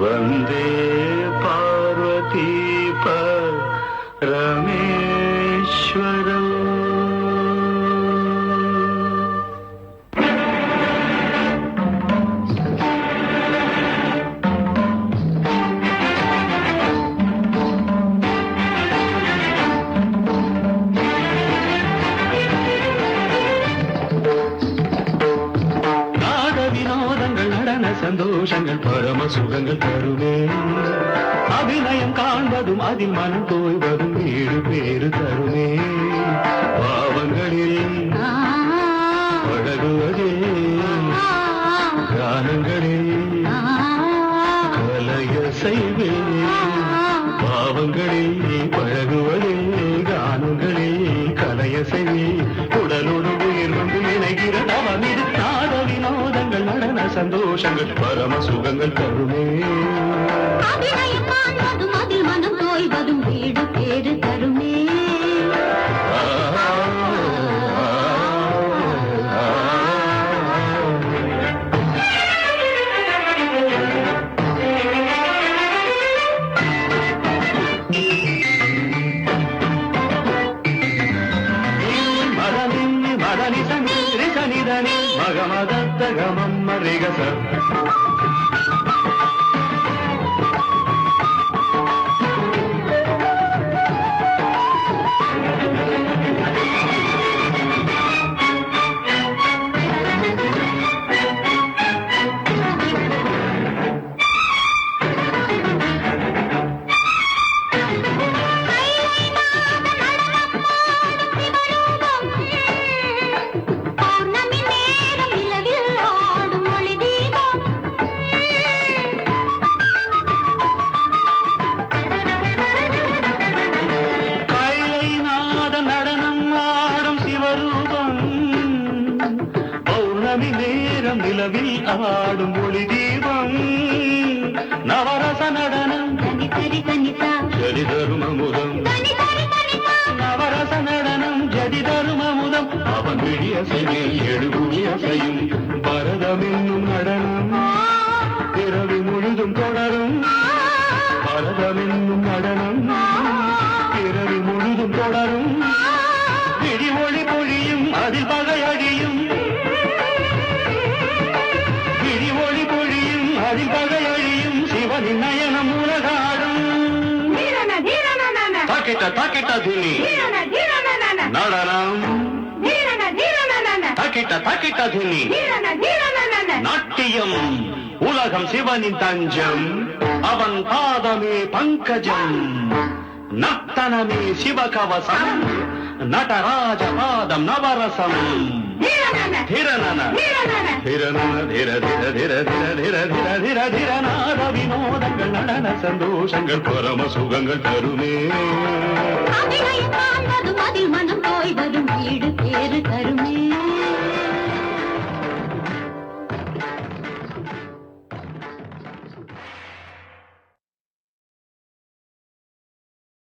वन्दे पार्वती परमेश्वरम्। சந்தோஷங்கள் பரம சுகங்கள் தருமே அபிநயம் காண்பதும் அதில் மனம் தோய்வதும் வீடு பேறு தருமே பாவங்களில் பழகுவதே கானங்களில் கலைய செய்வே பாவங்களில் பழகுவதே கானங்களில் கலைய செய்வே உடலோடு உயிர் கொண்டு இணைகிற நவமிது நாத வினோதங்கள் நடன சந்தோஷங்கள் பரம சுகங்கள் தருமே அபிநயம் காண்பதும் அதில் மனம் தோய்வதும் வீடு பேறு தருமே மகமதத்தகமம் மரிகச நிலவில் ஆடும் ஒளி தீபம் நவரச நடனம் ஜதி தரும் அமுதம் நவரச நடனம் ஜதி தரும் அமுதம் அவன் விழிய செய்வேன் எழுபுடி அசையும் பரதம் என்னும் நடனம் பிறவி முழுதும் தொடரும் பரதம் என்னும் நடனம் பிறவி முழுதும் தொடரும் விழி ஒளி பொழியும் அதில் பகை அழியும் பகையழியும் சிவனின் நயனம் உலகாடும் தாக்கிட்ட தாக்கிட்ட துணி நடனம் தாக்கிட்ட தாக்கிட்ட துணி நாட்டியம் உலகம் சிவனின் தஞ்சம் அவன் பாதமே பங்கஜம் நர்த்தனமே சிவகவசம் நடராஜ பாதம் நவரசம் வினோதங்கள் நடன சந்தோஷங்கள் பரம சுகங்கள் தருமே அபிநயம் காண்பதும் அதில் மனம் தோய்வதும் வீடு பேறு தருமே